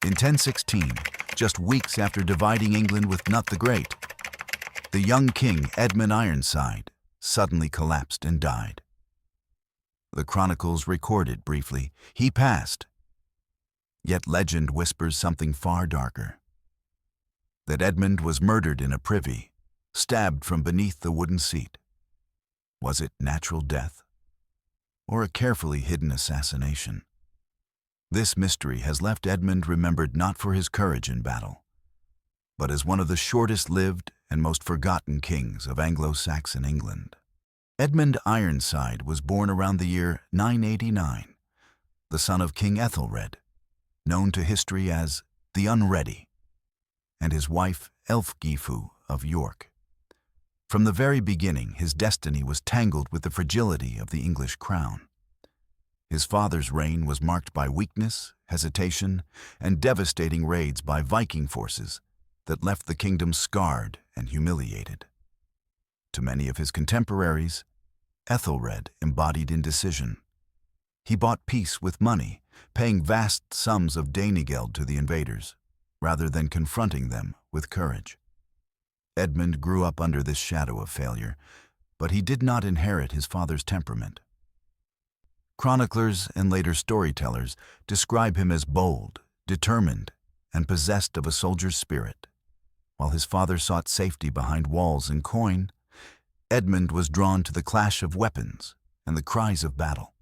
In 1016, just weeks after dividing England with Knut the Great, the young king Edmund Ironside suddenly collapsed and died. The chronicles recorded briefly, he passed. Yet legend whispers something far darker. That Edmund was murdered in a privy, stabbed from beneath the wooden seat. Was it natural death, or a carefully hidden assassination? This mystery has left Edmund remembered not for his courage in battle, but as one of the shortest-lived and most forgotten kings of Anglo-Saxon England. Edmund Ironside was born around the year 989, the son of King Ethelred, known to history as the Unready, and his wife Elfgifu of York. From the very beginning, his destiny was tangled with the fragility of the English crown. His father's reign was marked by weakness, hesitation, and devastating raids by Viking forces that left the kingdom scarred and humiliated. To many of his contemporaries, Ethelred embodied indecision. He bought peace with money, paying vast sums of Danegeld to the invaders, rather than confronting them with courage. Edmund grew up under this shadow of failure, but he did not inherit his father's temperament. Chroniclers and later storytellers describe him as bold, determined, and possessed of a soldier's spirit. While his father sought safety behind walls and coin, Edmund was drawn to the clash of weapons and the cries of battle.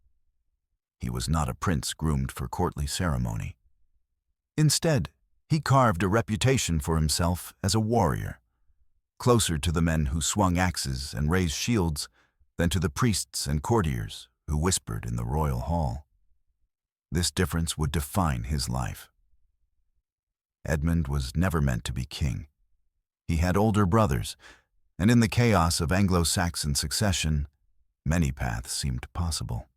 He was not a prince groomed for courtly ceremony. Instead, he carved a reputation for himself as a warrior, closer to the men who swung axes and raised shields than to the priests and courtiers who whispered in the royal hall. This difference would define his life. Edmund was never meant to be king. He had older brothers, and in the chaos of Anglo-Saxon succession, many paths seemed possible.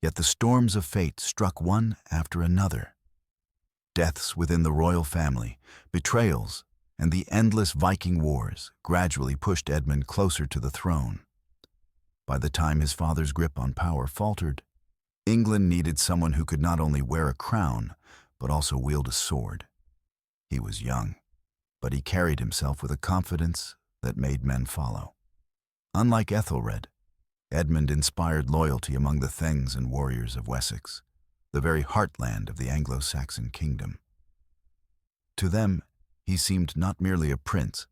Yet the storms of fate struck one after another. Deaths within the royal family, betrayals, and the endless Viking wars gradually pushed Edmund closer to the throne. By the time his father's grip on power faltered, England needed someone who could not only wear a crown, but also wield a sword. He was young, but he carried himself with a confidence that made men follow. Unlike Ethelred, Edmund inspired loyalty among the thengs and warriors of Wessex, the very heartland of the Anglo-Saxon kingdom. To them, he seemed not merely a prince,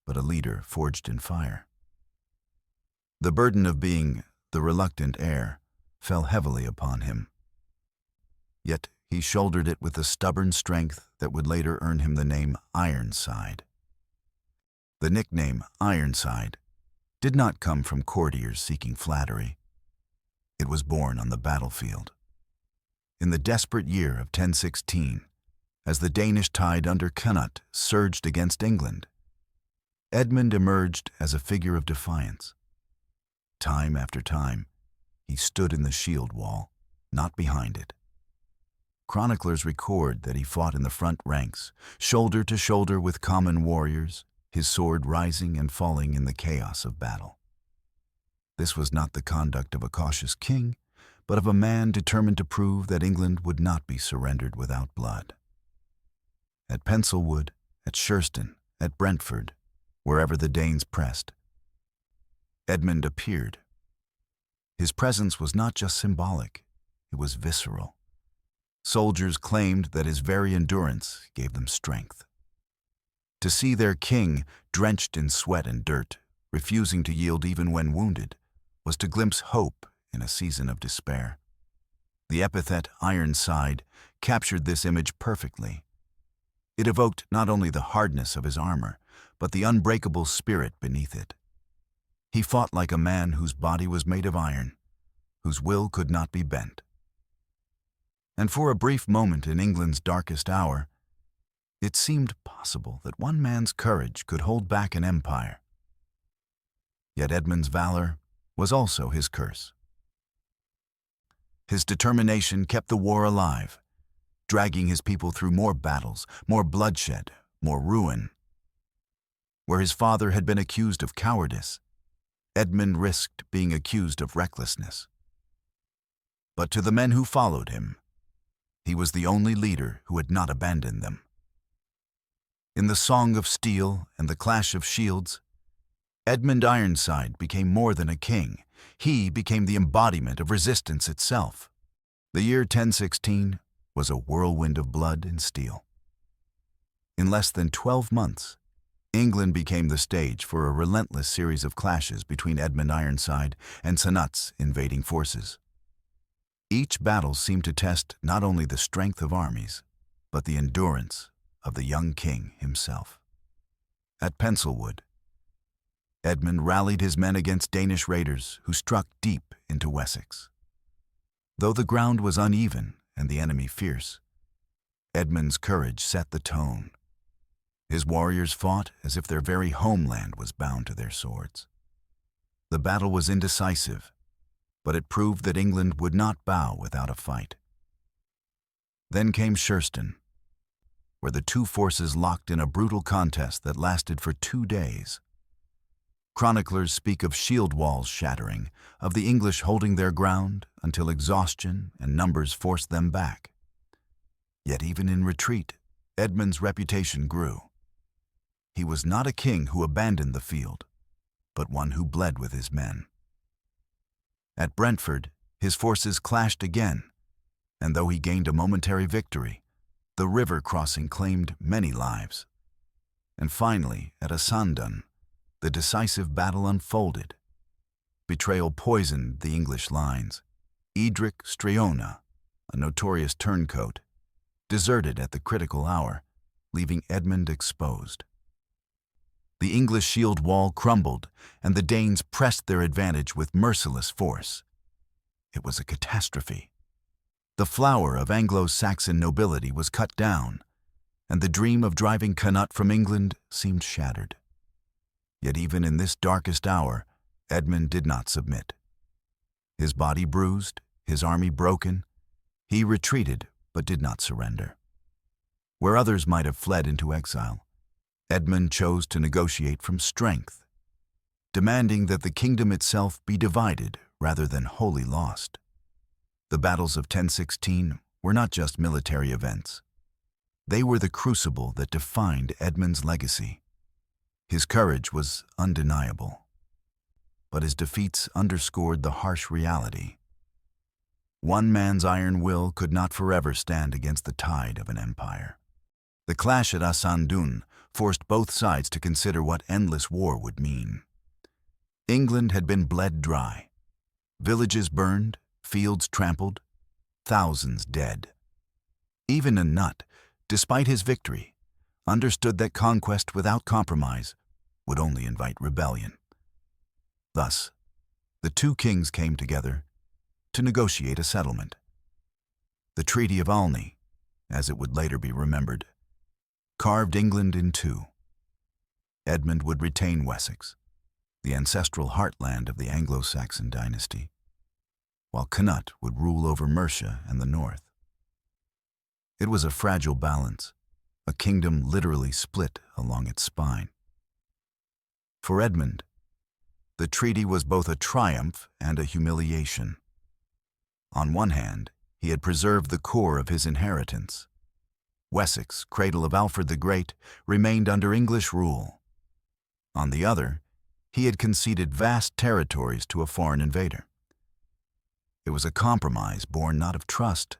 but a leader forged in fire. The burden of being the reluctant heir fell heavily upon him. Yet he shouldered it with a stubborn strength that would later earn him the name Ironside. The nickname Ironside did not come from courtiers seeking flattery. It was born on the battlefield. In the desperate year of 1016, as the Danish tide under Knut surged against England, Edmund emerged as a figure of defiance. Time after time, he stood in the shield wall, not behind it. Chroniclers record that he fought in the front ranks, shoulder to shoulder with common warriors, his sword rising and falling in the chaos of battle. This was not the conduct of a cautious king, but of a man determined to prove that England would not be surrendered without blood. At Penselwood, at Schurston, at Brentford, wherever the Danes pressed, Edmund appeared. His presence was not just symbolic, it was visceral. Soldiers claimed that his very endurance gave them strength. To see their king drenched in sweat and dirt, refusing to yield even when wounded, was to glimpse hope in a season of despair. The epithet Ironside captured this image perfectly. It evoked not only the hardness of his armor, but the unbreakable spirit beneath it. He fought like a man whose body was made of iron, whose will could not be bent. And for a brief moment in England's darkest hour, it seemed possible that one man's courage could hold back an empire. Yet Edmund's valor was also his curse. His determination kept the war alive, dragging his people through more battles, more bloodshed, more ruin. Where his father had been accused of cowardice, Edmund risked being accused of recklessness. But to the men who followed him, He was the only leader who had not abandoned them. In the Song of Steel and the Clash of Shields, Edmund Ironside became more than a king. He became the embodiment of resistance itself. The year 1016 was a whirlwind of blood and steel. In less than 12 months, England became the stage for a relentless series of clashes between Edmund Ironside and Cnut's invading forces. Each battle seemed to test not only the strength of armies, but the endurance of the young king himself. At Penselwood, Edmund rallied his men against Danish raiders who struck deep into Wessex. Though the ground was uneven and the enemy fierce, Edmund's courage set the tone. His warriors fought as if their very homeland was bound to their swords. The battle was indecisive, but it proved that England would not bow without a fight. Then came Sherston, where the two forces locked in a brutal contest that lasted for 2 days. Chroniclers speak of shield walls shattering, of the English holding their ground until exhaustion and numbers forced them back. Yet even in retreat, Edmund's reputation grew. He was not a king who abandoned the field, but one who bled with his men. At Brentford, his forces clashed again, and though he gained a momentary victory, the river crossing claimed many lives. And finally, at Asandun, the decisive battle unfolded. Betrayal poisoned the English lines. Edric Streona, a notorious turncoat, deserted at the critical hour, leaving Edmund exposed. The English shield wall crumbled, and the Danes pressed their advantage with merciless force. It was a catastrophe. The flower of Anglo-Saxon nobility was cut down, and the dream of driving Cnut from England seemed shattered. Yet even in this darkest hour, Edmund did not submit. His body bruised, his army broken, he retreated but did not surrender. Where others might have fled into exile, Edmund chose to negotiate from strength, demanding that the kingdom itself be divided rather than wholly lost. The battles of 1016 were not just military events. They were the crucible that defined Edmund's legacy. His courage was undeniable, but his defeats underscored the harsh reality. One man's iron will could not forever stand against the tide of an empire. The clash at Asandun forced both sides to consider what endless war would mean. England had been bled dry. Villages burned, fields trampled, thousands dead. Even Cnut, despite his victory, understood that conquest without compromise would only invite rebellion. Thus, the two kings came together to negotiate a settlement. The Treaty of Alney, as it would later be remembered, carved England in two. Edmund would retain Wessex, the ancestral heartland of the Anglo-Saxon dynasty, while Cnut would rule over Mercia and the north. It was a fragile balance, a kingdom literally split along its spine. For Edmund, the treaty was both a triumph and a humiliation. On one hand, he had preserved the core of his inheritance. Wessex, cradle of Alfred the Great, remained under English rule. On the other, he had conceded vast territories to a foreign invader. It was a compromise born not of trust,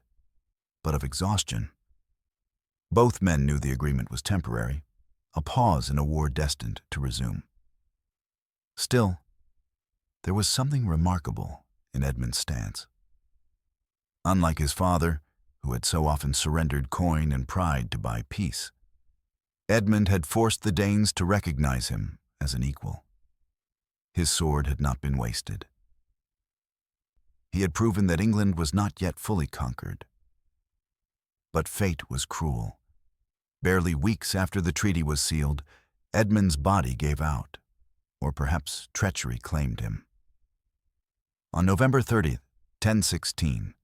but of exhaustion. Both men knew the agreement was temporary, a pause in a war destined to resume. Still, there was something remarkable in Edmund's stance. Unlike his father, who had so often surrendered coin and pride to buy peace, Edmund had forced the Danes to recognize him as an equal. His sword had not been wasted. He had proven that England was not yet fully conquered. But fate was cruel. Barely weeks after the treaty was sealed, Edmund's body gave out, or perhaps treachery claimed him. On November 30th, 1016,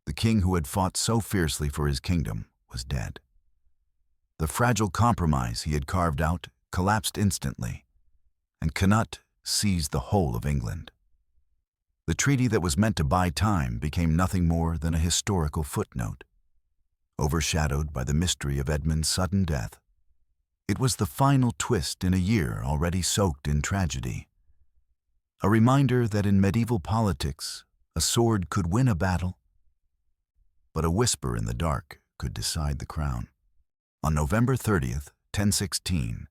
the king who had fought so fiercely for his kingdom was dead. The fragile compromise he had carved out collapsed instantly, and Cnut seized the whole of England. The treaty that was meant to buy time became nothing more than a historical footnote. overshadowed by the mystery of Edmund's sudden death. It was the final twist in a year already soaked in tragedy. A reminder that in medieval politics, a sword could win a battle, but a whisper in the dark could decide the crown. On November 30th, 1016,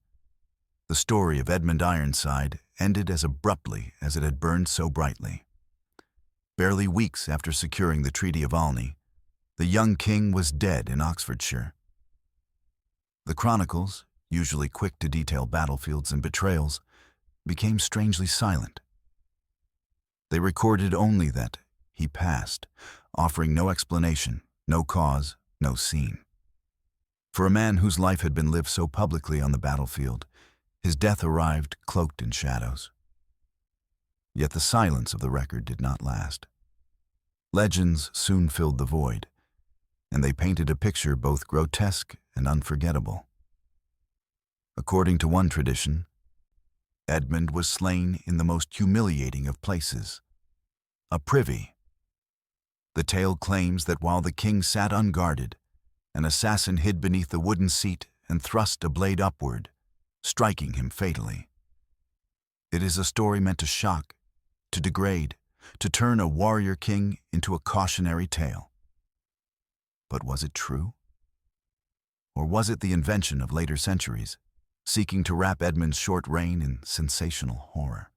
the story of Edmund Ironside ended as abruptly as it had burned so brightly. Barely weeks after securing the Treaty of Alney, the young king was dead in Oxfordshire. The chronicles, usually quick to detail battlefields and betrayals, became strangely silent. They recorded only that he passed, offering no explanation, no cause, no scene. For a man whose life had been lived so publicly on the battlefield, his death arrived cloaked in shadows. Yet the silence of the record did not last. Legends soon filled the void, and they painted a picture both grotesque and unforgettable. According to one tradition, Edmund was slain in the most humiliating of places, a privy. The tale claims that while the king sat unguarded, an assassin hid beneath the wooden seat and thrust a blade upward, striking him fatally. It is a story meant to shock, to degrade, to turn a warrior king into a cautionary tale. But was it true? Or was it the invention of later centuries, seeking to wrap Edmund's short reign in sensational horror?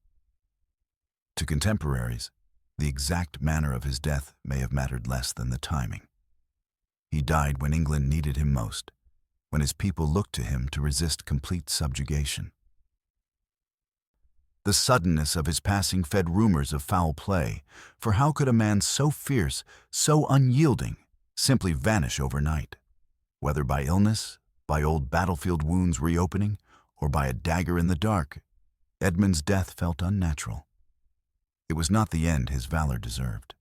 To contemporaries, the exact manner of his death may have mattered less than the timing. He died when England needed him most, when his people looked to him to resist complete subjugation. The suddenness of his passing fed rumors of foul play, for how could a man so fierce, so unyielding, simply vanish overnight? Whether by illness, by old battlefield wounds reopening, or by a dagger in the dark, Edmund's death felt unnatural. It was not the end his valor deserved.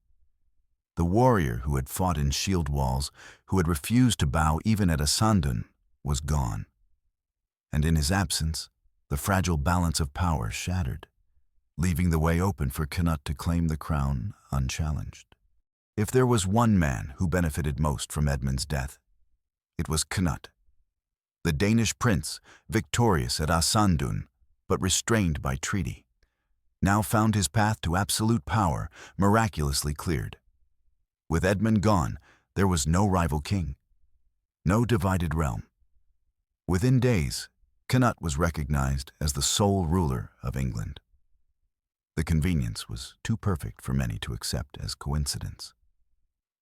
The warrior who had fought in shield walls, who had refused to bow even at Asandun, was gone. And in his absence, the fragile balance of power shattered, leaving the way open for Cnut to claim the crown unchallenged. If there was one man who benefited most from Edmund's death, it was Cnut. The Danish prince, victorious at Asandun, but restrained by treaty, now found his path to absolute power miraculously cleared. With Edmund gone, there was no rival king, no divided realm. Within days, Cnut was recognized as the sole ruler of England. The convenience was too perfect for many to accept as coincidence.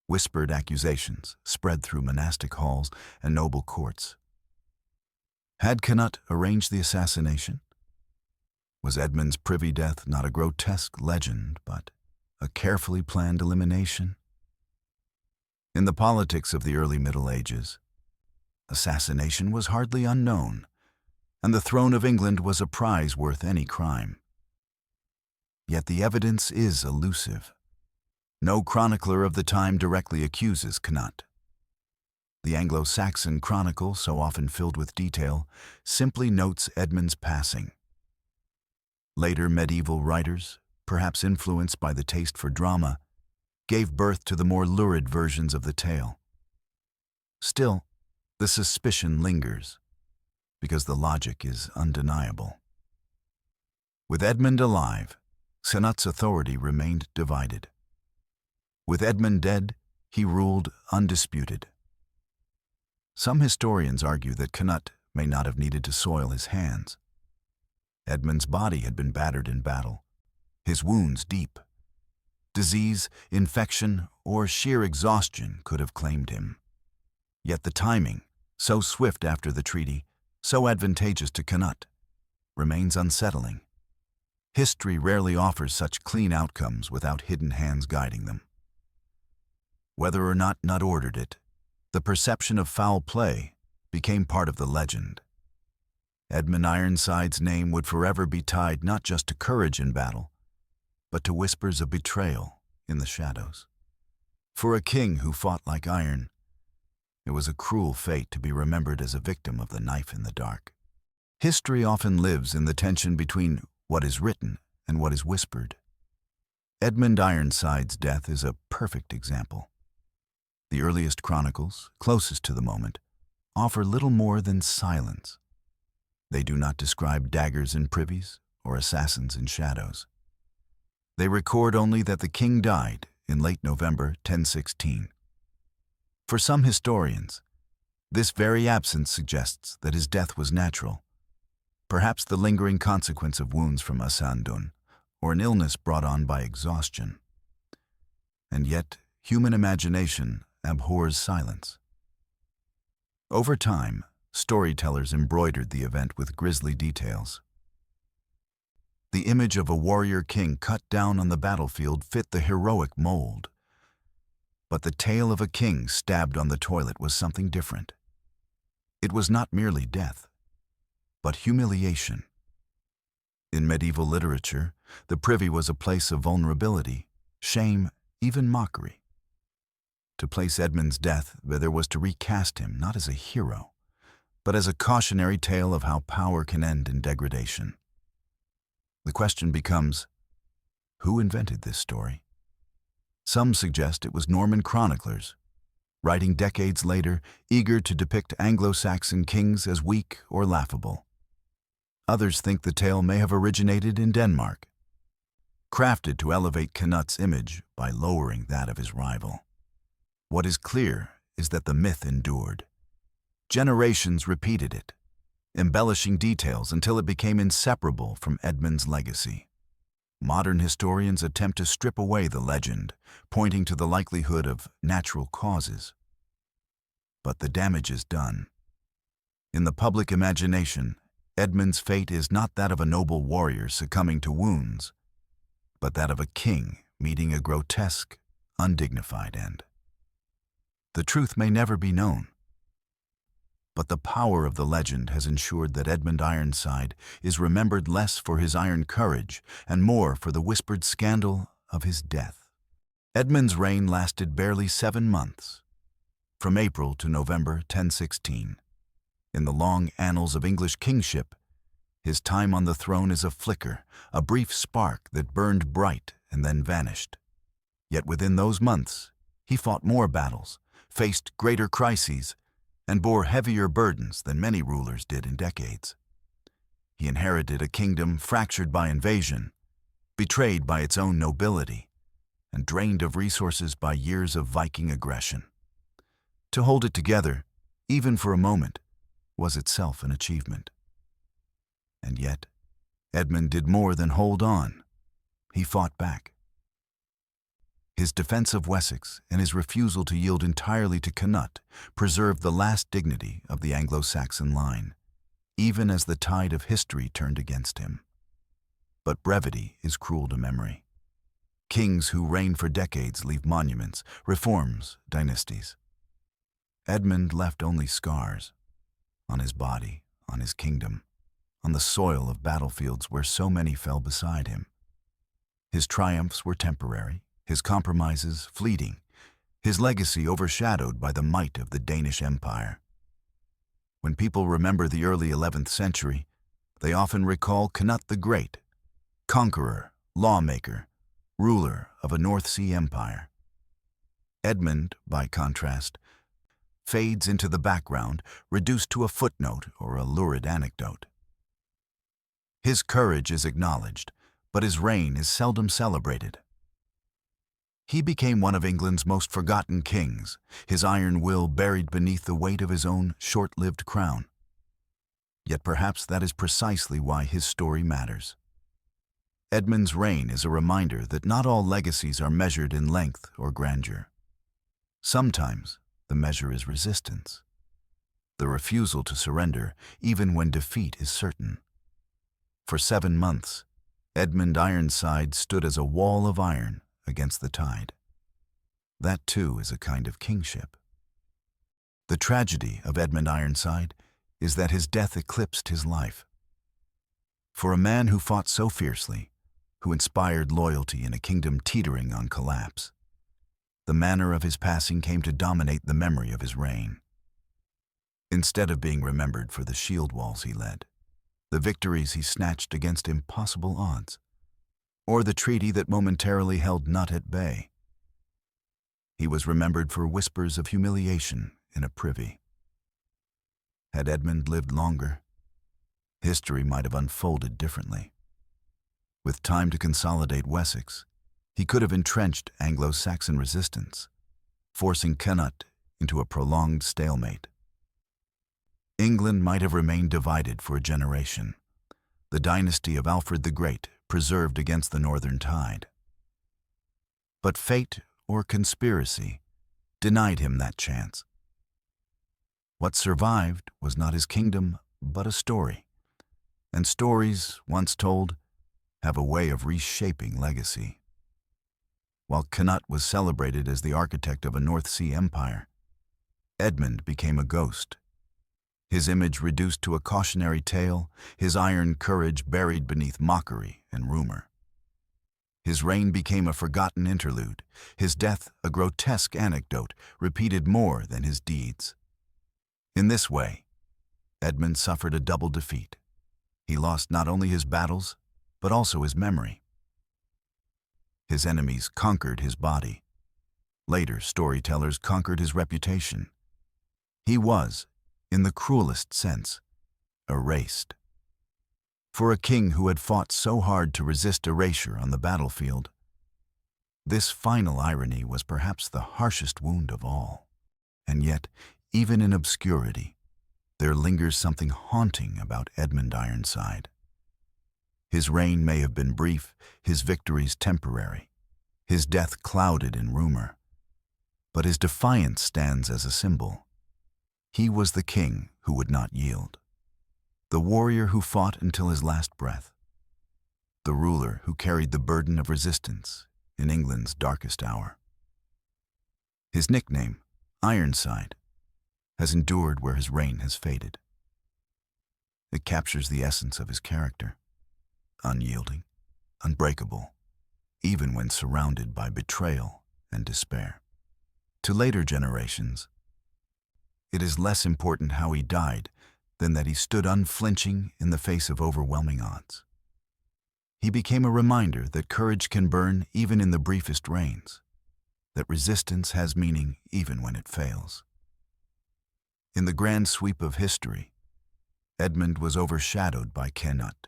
Whispered accusations spread through monastic halls and noble courts. Had Cnut arranged the assassination? Was Edmund's privy death not a grotesque legend, but a carefully planned elimination? In the politics of the early Middle Ages, assassination was hardly unknown, and the throne of England was a prize worth any crime. Yet the evidence is elusive. No chronicler of the time directly accuses Cnut. The Anglo-Saxon Chronicle, so often filled with detail, simply notes Edmund's passing. Later medieval writers, perhaps influenced by the taste for drama, gave birth to the more lurid versions of the tale. Still, the suspicion lingers, because the logic is undeniable. With Edmund alive, Cnut's authority remained divided. With Edmund dead, he ruled undisputed. Some historians argue that Cnut may not have needed to soil his hands. Edmund's body had been battered in battle, his wounds deep. Disease, infection, or sheer exhaustion could have claimed him. Yet the timing, so swift after the treaty, so advantageous to Cnut, remains unsettling. History rarely offers such clean outcomes without hidden hands guiding them. Whether or not Cnut ordered it, the perception of foul play became part of the legend. Edmund Ironside's name would forever be tied not just to courage in battle, but to whispers of betrayal in the shadows. For a king who fought like iron, it was a cruel fate to be remembered as a victim of the knife in the dark. History often lives in the tension between what is written and what is whispered. Edmund Ironside's death is a perfect example. The earliest chronicles, closest to the moment, offer little more than silence. They do not describe daggers in privies or assassins in shadows. They record only that the king died in late November 1016. For some historians, this very absence suggests that his death was natural, perhaps the lingering consequence of wounds from Asandun, or an illness brought on by exhaustion. And yet, human imagination abhors silence. Over time, storytellers embroidered the event with grisly details. The image of a warrior king cut down on the battlefield fit the heroic mold. But the tale of a king stabbed on the toilet was something different. It was not merely death, but humiliation. In medieval literature, the privy was a place of vulnerability, shame, even mockery. To place Edmund's death, there was to recast him not as a hero, but as a cautionary tale of how power can end in degradation. The question becomes, who invented this story? Some suggest it was Norman chroniclers, writing decades later, eager to depict Anglo-Saxon kings as weak or laughable. Others think the tale may have originated in Denmark, crafted to elevate Canut's image by lowering that of his rival. What is clear is that the myth endured. Generations repeated it, embellishing details until it became inseparable from Edmund's legacy. Modern historians attempt to strip away the legend, pointing to the likelihood of natural causes. But the damage is done. In the public imagination, Edmund's fate is not that of a noble warrior succumbing to wounds, but that of a king meeting a grotesque, undignified end. The truth may never be known, but the power of the legend has ensured that Edmund Ironside is remembered less for his iron courage and more for the whispered scandal of his death. Edmund's reign lasted barely 7 months, from April to November 1016. In the long annals of English kingship, his time on the throne is a flicker, a brief spark that burned bright and then vanished. Yet within those months, he fought more battles, faced greater crises, and bore heavier burdens than many rulers did in decades. He inherited a kingdom fractured by invasion, betrayed by its own nobility, and drained of resources by years of Viking aggression. To hold it together, even for a moment, was itself an achievement. And yet, Edmund did more than hold on. He fought back. His defense of Wessex and his refusal to yield entirely to Canute preserved the last dignity of the Anglo-Saxon line, even as the tide of history turned against him. But brevity is cruel to memory. Kings who reign for decades leave monuments, reforms, dynasties. Edmund left only scars on his body, on his kingdom, on the soil of battlefields where so many fell beside him. His triumphs were temporary, his compromises fleeting, his legacy overshadowed by the might of the Danish Empire. When people remember the early 11th century, they often recall Canute the Great, conqueror, lawmaker, ruler of a North Sea empire. Edmund, by contrast, fades into the background, reduced to a footnote or a lurid anecdote. His courage is acknowledged, but his reign is seldom celebrated. He became one of England's most forgotten kings, his iron will buried beneath the weight of his own short-lived crown. Yet perhaps that is precisely why his story matters. Edmund's reign is a reminder that not all legacies are measured in length or grandeur. Sometimes the measure is resistance, the refusal to surrender even when defeat is certain. For 7 months, Edmund Ironside stood as a wall of iron against the tide. That too is a kind of kingship. The tragedy of Edmund Ironside is that his death eclipsed his life. For a man who fought so fiercely, who inspired loyalty in a kingdom teetering on collapse, the manner of his passing came to dominate the memory of his reign. Instead of being remembered for the shield walls he led, the victories he snatched against impossible odds, or the treaty that momentarily held Nut at bay, He was remembered for whispers of humiliation in a privy. Had Edmund lived longer, history might have unfolded differently. With time to consolidate Wessex, he could have entrenched Anglo-Saxon resistance, forcing Connaught into a prolonged stalemate. England might have remained divided for a generation, the dynasty of Alfred the Great preserved against the northern tide. But fate or conspiracy denied him that chance. What survived was not his kingdom, but a story. And stories, once told, have a way of reshaping legacy. While Connaught was celebrated as the architect of a North Sea empire, Edmund became a ghost. His image reduced to a cautionary tale, his iron courage buried beneath mockery and rumor. His reign became a forgotten interlude, his death a grotesque anecdote repeated more than his deeds. In this way, Edmund suffered a double defeat. He lost not only his battles, but also his memory. His enemies conquered his body. Later, storytellers conquered his reputation. He was, in the cruelest sense, erased. For a king who had fought so hard to resist erasure on the battlefield, this final irony was perhaps the harshest wound of all. And yet, even in obscurity, there lingers something haunting about Edmund Ironside. His reign may have been brief, his victories temporary, his death clouded in rumor, but his defiance stands as a symbol. He was the king who would not yield, the warrior who fought until his last breath, the ruler who carried the burden of resistance in England's darkest hour. His nickname, Ironside, has endured where his reign has faded. It captures the essence of his character, unyielding, unbreakable, even when surrounded by betrayal and despair. To later generations, it is less important how he died than that he stood unflinching in the face of overwhelming odds. He became a reminder that courage can burn even in the briefest reigns, that resistance has meaning even when it fails. In the grand sweep of history, Edmund was overshadowed by Connaught,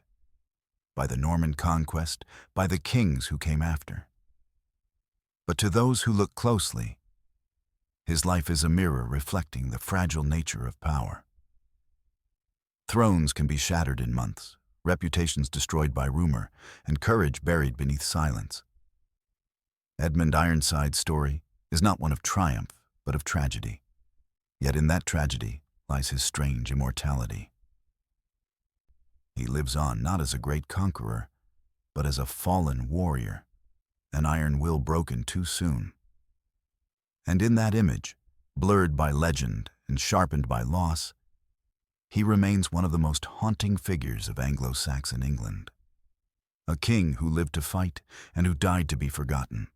by the Norman conquest, by the kings who came after. But to those who look closely, his life is a mirror reflecting the fragile nature of power. Thrones can be shattered in months, reputations destroyed by rumor, and courage buried beneath silence. Edmund Ironside's story is not one of triumph, but of tragedy. Yet in that tragedy lies his strange immortality. He lives on not as a great conqueror, but as a fallen warrior, an iron will broken too soon. And in that image, blurred by legend and sharpened by loss, he remains one of the most haunting figures of Anglo-Saxon England. A king who lived to fight and who died to be forgotten.